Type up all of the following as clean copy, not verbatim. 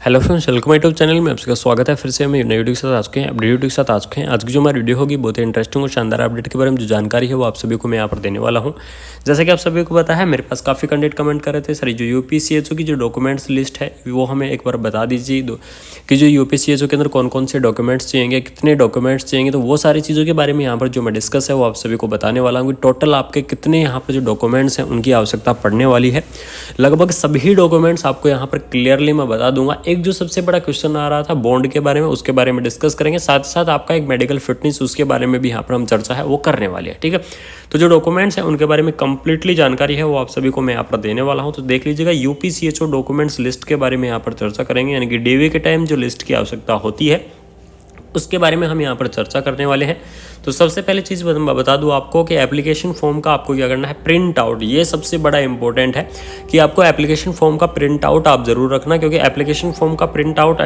Hello friends, welcome my YouTube channel में आप सबका स्वागत है। फिर से हम नई वीडियो के साथ आ चुके हैं, अपडेट वीडियो के साथ आ चुके हैं। आज की जो हमारी वीडियो होगी बहुत ही इंटरेस्टिंग और शानदार अपडेट के बारे में जो जानकारी है वो आप सभी को मैं यहाँ पर देने वाला हूँ। जैसे कि आप सभी को पता है, मेरे पास काफ़ी कंटेंट कमेंट कर रहे थे, सर जो यूपीसीएचओ की जो डॉक्यूमेंट्स लिस्ट है वो हमें एक बार बता दीजिए कि जो यूपीसीएचओ के अंदर कौन कौन से डॉक्यूमेंट्स चाहिए, कितने डॉक्यूमेंट्स चाहिए। तो वो सारी चीज़ों के बारे में यहाँ पर जो मैं डिस्कस है वो आप सभी को बताने वाला हूँ। टोटल आपके कितने यहाँ पर जो डॉक्यूमेंट्स हैं उनकी आवश्यकता पड़ने वाली है। लगभग सभी डॉक्यूमेंट्स आपको यहाँ पर क्लियरली मैं बता दूंगा। एक जो सबसे बड़ा क्वेश्चन आ रहा था बॉन्ड के बारे में, उसके बारे में डिस्कस करेंगे। साथ ही साथ आपका एक मेडिकल फिटनेस, उसके बारे में भी यहाँ पर हम चर्चा है वो करने वाले हैं। ठीक है, तो जो डॉक्यूमेंट्स हैं उनके बारे में कंप्लीटली जानकारी है वो आप सभी को मैं यहाँ पर देने वाला हूँ। तो देख लीजिएगा, यूपीसीएचओ डॉक्यूमेंट्स लिस्ट के बारे में यहाँ पर चर्चा करेंगे, यानी कि डीवी के टाइम जो लिस्ट की आवश्यकता होती है उसके बारे में हम यहाँ पर चर्चा करने वाले हैं। तो सबसे पहले चीज़ बता दूँ आपको कि एप्लीकेशन फॉर्म का आपको क्या करना है, प्रिंट आउट। ये सबसे बड़ा इंपॉर्टेंट है कि आपको एप्लीकेशन फॉर्म का प्रिंट आउट आप ज़रूर रखना, क्योंकि एप्लीकेशन फॉर्म का प्रिंट आउट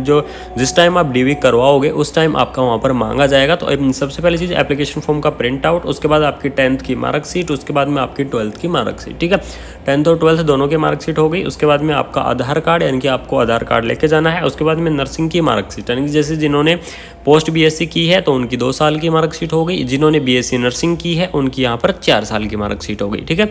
जो जिस टाइम आप डीवी करवाओगे उस टाइम आपका वहाँ पर मांगा जाएगा। तो सबसे पहली चीज़ एप्लीकेशन फॉर्म का प्रिंट आउट, उसके बाद आपकी 10th की मार्कशीट, उसके बाद में आपकी 12th की मार्कशीट। ठीक है, 10th और 12th दोनों की मार्कशीट हो गई। उसके बाद में आपका आधार कार्ड, यानी कि आपको आधार कार्ड लेके जाना है। उसके बाद में नर्सिंग की मार्कशीट, यानी कि जैसे जिन्होंने पोस्ट बीएससी की है तो उनकी 2 साल की मार्कशीट हो गई, जिन्होंने बीएससी नर्सिंग की है उनकी यहाँ पर 4 साल की मार्कशीट हो गई। ठीक है,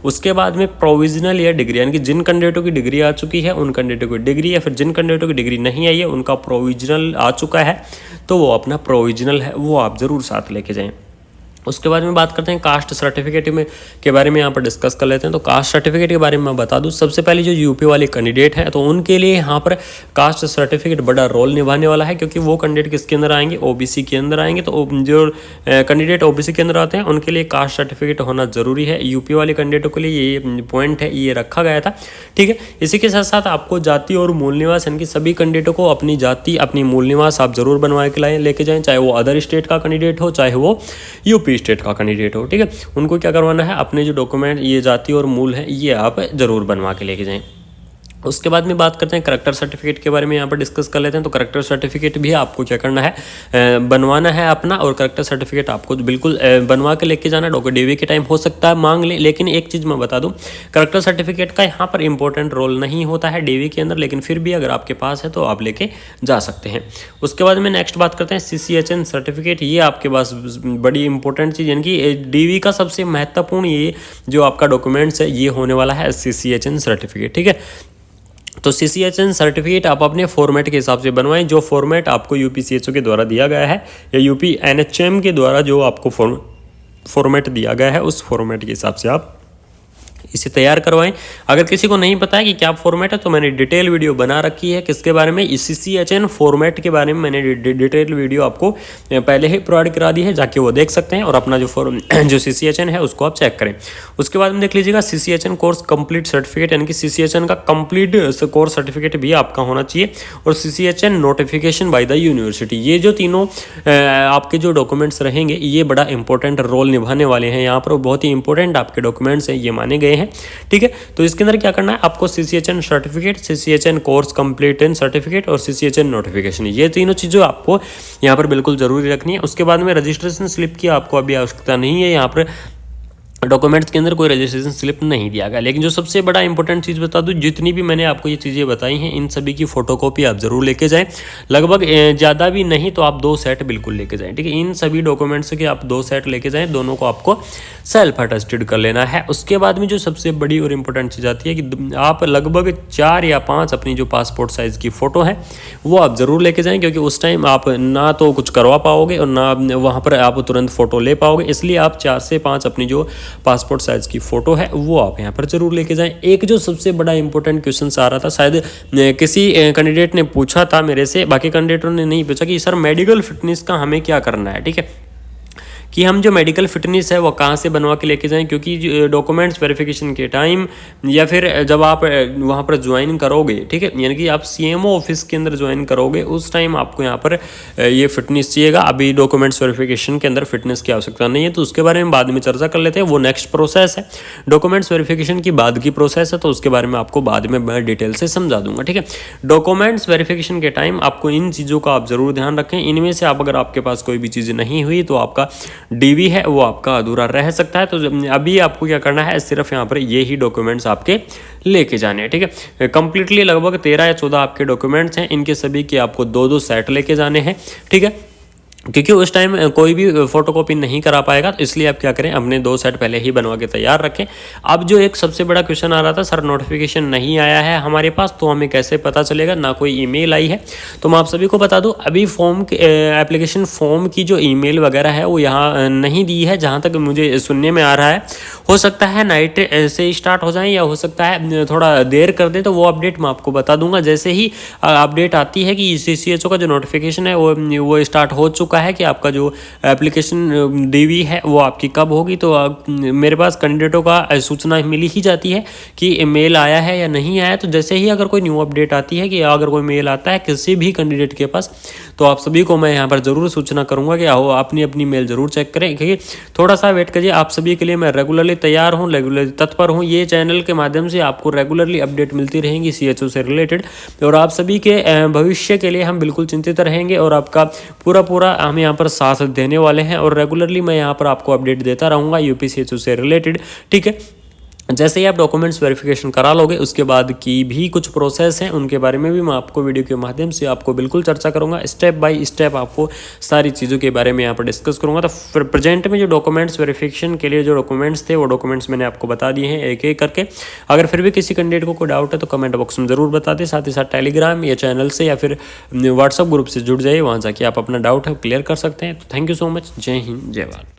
उसके बाद में प्रोविजनल या डिग्री, यानी कि जिन कैंडिडेटों की डिग्री आ चुकी है उन कैंडिडेटों की डिग्री, या फिर जिन कैंडिडेटों की डिग्री नहीं आई है उनका प्रोविजनल आ चुका है तो वो अपना प्रोविजनल है वो आप ज़रूर साथ लेके जाएँ। उसके बाद में बात करते हैं कास्ट सर्टिफिकेट में के बारे में यहाँ पर डिस्कस कर लेते हैं। तो कास्ट सर्टिफिकेट के बारे में मैं बता दूं, सबसे पहले जो यूपी वाले कैंडिडेट हैं तो उनके लिए यहाँ पर कास्ट सर्टिफिकेट बड़ा रोल निभाने वाला है, क्योंकि वो कैंडिडेट किसके अंदर आएंगे, ओबीसी के अंदर आएंगे। तो जो कैंडिडेट ओबीसी के अंदर आते हैं उनके लिए कास्ट सर्टिफिकेट होना जरूरी है। यूपी वाले कैंडिडेटों के लिए ये पॉइंट है, ये रखा गया था। ठीक है, इसी के साथ साथ आपको जाति और मूल निवास, यानी कि सभी कैंडिडेटों को अपनी जाति अपनी मूल निवास आप जरूर बनवा के लेके जाएं, चाहे वो अदर स्टेट का कैंडिडेट हो चाहे वो यूपी स्टेट का कैंडिडेट हो। ठीक है, उनको क्या करवाना है, अपने जो डॉक्यूमेंट ये जाति और मूल है ये आप जरूर बनवा के लेके जाएं। उसके बाद में बात करते हैं करेक्टर सर्टिफिकेट के बारे में, यहाँ पर डिस्कस कर लेते हैं। तो करेक्टर सर्टिफिकेट भी आपको क्या करना है, बनवाना है अपना, और करेक्टर सर्टिफिकेट आपको बिल्कुल बनवा के लेके जाना। डीवी के टाइम हो सकता है मांग ले, लेकिन एक चीज़ मैं बता दूं, करेक्टर सर्टिफिकेट का यहाँ पर इंपॉर्टेंट रोल नहीं होता है डीवी के अंदर, लेकिन फिर भी अगर आपके पास है तो आप लेके जा सकते हैं। उसके बाद में नेक्स्ट बात करते हैं CCHN सर्टिफिकेट। ये आपके पास बड़ी इंपॉर्टेंट चीज़, यानी कि डीवी का सबसे महत्वपूर्ण ये जो आपका डॉक्यूमेंट्स है ये होने वाला है CCHN सर्टिफिकेट। ठीक है, तो CCHN सर्टिफिकेट आप अपने फॉर्मेट के हिसाब से बनवाएं, जो फॉर्मेट आपको यूपीसीएचओ के द्वारा दिया गया है या यूपी NHM के द्वारा जो आपको फॉर्मेट दिया गया है उस फॉर्मेट के हिसाब से आप इसे तैयार करवाएं। अगर किसी को नहीं पता है कि क्या फॉर्मेट है तो मैंने डिटेल वीडियो बना रखी है किसके बारे में, CCHN फॉर्मेट के बारे में मैंने डिटेल वीडियो आपको पहले ही प्रोवाइड करा दी है, जाके वो देख सकते हैं और अपना जो CCHN है उसको आप चेक करें। उसके बाद में देख लीजिएगा CCHN कोर्स कंप्लीट सर्टिफिकेट, यानी कि CCHN का कंप्लीट कोर्स सर्टिफिकेट भी आपका होना चाहिए, और CCHN notification by the university. ये जो तीनों आपके जो डॉक्यूमेंट्स रहेंगे ये बड़ा इंपॉर्टेंट रोल निभाने वाले हैं। यहाँ पर बहुत ही इंपॉर्टेंट आपके डॉक्यूमेंट्स हैं, ये माने गए हैं। ठीक है, तो इसके अंदर क्या करना है आपको, CCHN certificate, CCHN course completeness certificate और CCHN नोटिफिकेशन, ये तीनों चीज़ें आपको यहाँ पर बिल्कुल जरूरी रखनी है। उसके बाद में रजिस्ट्रेशन स्लिप की आपको अभी आवश्यकता नहीं है, यहाँ पर डॉक्यूमेंट्स के अंदर कोई रजिस्ट्रेशन स्लिप नहीं दिया गया। लेकिन जो सबसे बड़ा इंपॉर्टेंट चीज़ बता दूं, जितनी भी मैंने आपको ये चीज़ें बताई हैं इन सभी की फोटोकॉपी आप जरूर लेके जाएं। लगभग ज़्यादा भी नहीं तो आप 2 सेट बिल्कुल लेके जाएं। ठीक है, इन सभी डॉक्यूमेंट्स के आप 2 सेट लेके जाएं, दोनों को आपको सेल्फ अटेस्टेड कर लेना है। उसके बाद में जो सबसे बड़ी और इम्पोर्टेंट चीज़ आती है कि आप लगभग 4 या 5 अपनी जो पासपोर्ट साइज़ की फ़ोटो है वो आप ज़रूर लेके जाएँ, क्योंकि उस टाइम आप ना तो कुछ करवा पाओगे और ना वहाँ पर आप तुरंत फ़ोटो ले पाओगे। इसलिए आप 4 से 5 अपनी जो पासपोर्ट साइज की फ़ोटो है वो आप यहाँ पर जरूर लेके जाएं। एक जो सबसे बड़ा इंपॉर्टेंट क्वेश्चन आ रहा था, शायद किसी कैंडिडेट ने पूछा था मेरे से, बाकी कैंडिडेटों ने नहीं पूछा, कि सर मेडिकल फिटनेस का हमें क्या करना है। ठीक है, कि हम जो मेडिकल फिटनेस है वो कहाँ से बनवा के लेके जाएं, क्योंकि डॉक्यूमेंट्स वेरिफिकेशन के टाइम या फिर जब आप वहाँ पर ज्वाइन करोगे, ठीक है, यानी कि आप CMO ऑफिस के अंदर ज्वाइन करोगे उस टाइम आपको यहाँ पर ये फिटनेस चाहिएगा। अभी डॉक्यूमेंट्स वेरिफिकेशन के अंदर फिटनेस की आवश्यकता नहीं है, तो उसके बारे में बाद में चर्चा कर लेते हैं। वो नेक्स्ट प्रोसेस है, डॉक्यूमेंट्स वेरिफिकेशन की बाद की प्रोसेस है, तो उसके बारे में आपको बाद में मैं डिटेल से समझा दूंगा। ठीक है, डॉक्यूमेंट्स वेरिफिकेशन के टाइम आपको इन चीज़ों का आप जरूर ध्यान रखें। इनमें से आप अगर आपके पास कोई भी चीज़ नहीं हुई तो आपका डीवी है वो आपका अधूरा रह सकता है। तो अभी आपको क्या करना है, सिर्फ यहाँ पर ये ही डॉक्यूमेंट्स आपके लेके जाने हैं, ठीक है। कंप्लीटली लगभग 13 या 14 आपके डॉक्यूमेंट्स हैं, इनके सभी के आपको 2-2 सेट लेके जाने हैं, ठीक है। क्योंकि उस टाइम कोई भी फोटोकॉपी नहीं करा पाएगा, तो इसलिए आप क्या करें, अपने 2 सेट पहले ही बनवा के तैयार रखें। अब जो एक सबसे बड़ा क्वेश्चन आ रहा था, सर नोटिफिकेशन नहीं आया है हमारे पास, तो हमें कैसे पता चलेगा, ना कोई ईमेल आई है। तो मैं आप सभी को बता दूं, अभी फॉर्म एप्लीकेशन फॉर्म की जो ईमेल वगैरह है वो यहाँ नहीं दी है, जहाँ तक मुझे सुनने में आ रहा है। हो सकता है नाइट से स्टार्ट हो जाए, या हो सकता है थोड़ा देर कर दे, तो वो अपडेट मैं आपको बता दूंगा। जैसे ही अपडेट आती है कि CCHO का जो नोटिफिकेशन है वो स्टार्ट हो चुका है कि आपका जो एप्लीकेशन डीवी है वो आपकी कब होगी, तो मेरे पास कैंडिडेटों का सूचना मिली ही जाती है कि मेल आया है या नहीं आया। तो जैसे ही अगर कोई न्यू अपडेट आती है कि अगर कोई मेल आता है किसी भी कैंडिडेट के पास, तो आप सभी को मैं यहाँ पर ज़रूर सूचना करूँगा कि आओ अपनी मेल ज़रूर चेक करें, क्योंकि थोड़ा सा वेट करिए। आप सभी के लिए मैं रेगुलरली तैयार हूँ, रेगुलरली तत्पर हूँ। ये चैनल के माध्यम से आपको रेगुलरली अपडेट मिलती रहेंगी CHO से रिलेटेड, और आप सभी के भविष्य के लिए हम बिल्कुल चिंतित रहेंगे, और आपका पूरा हम यहाँ पर साथ देने वाले हैं, और रेगुलरली मैं यहाँ पर आपको अपडेट देता रहूँगा UPCHO से रिलेटेड, ठीक है। जैसे ही आप डॉक्यूमेंट्स वेरिफिकेशन करा लोगे, उसके बाद की भी कुछ प्रोसेस हैं, उनके बारे में भी मैं आपको वीडियो के माध्यम से आपको बिल्कुल चर्चा करूंगा। स्टेप बाय स्टेप आपको सारी चीज़ों के बारे में यहाँ पर डिस्कस करूंगा। तो फिर प्रेजेंट में जो डॉक्यूमेंट्स वेरिफिकेशन के लिए जो डॉक्यूमेंट्स थे, वो डॉक्यूमेंट्स मैंने आपको बता दिए हैं एक एक करके। अगर फिर भी किसी कैंडिडेट को कोई डाउट है तो कमेंट बॉक्स में ज़रूर बता दें। साथ ही साथ टेलीग्राम या चैनल से या फिर व्हाट्सअप ग्रुप से जुड़ जाइए, वहाँ जाके आप अपना डाउट है क्लियर कर सकते हैं। तो थैंक यू सो मच। जय हिंद, जय भारत।